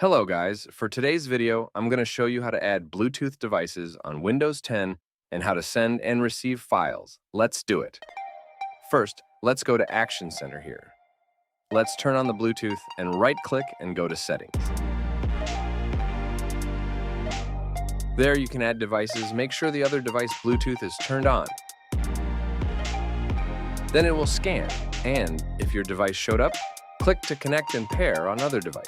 Hello guys, for today's video, I'm going to show you how to add Bluetooth devices on Windows 10 and how to send and receive files. Let's do it. First, let's go to Action Center here. Let's turn on the Bluetooth and right-click and go to Settings. There you can add devices. Make sure the other device Bluetooth is turned on. Then it will scan, and if your device showed up, click to connect and pair on other device.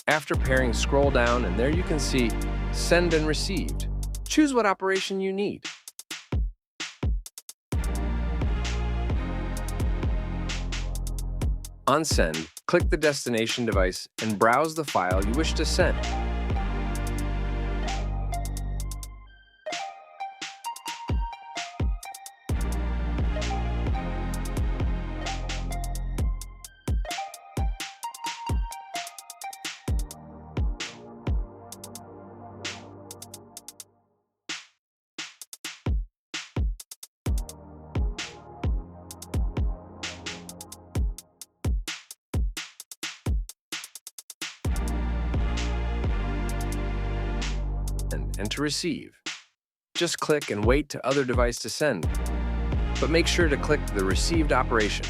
After pairing, scroll down and there you can see Send and Received. Choose what operation you need. On Send, click the destination device and browse the file you wish to send. And to receive. Just click and wait to other device to send, but make sure to click the received operation.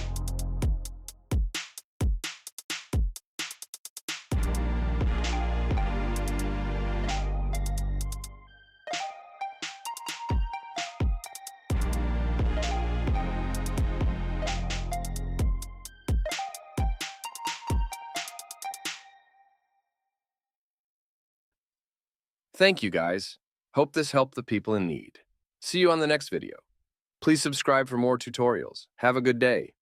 Thank you guys. Hope this helped the people in need. See you on the next video. Please subscribe for more tutorials. Have a good day.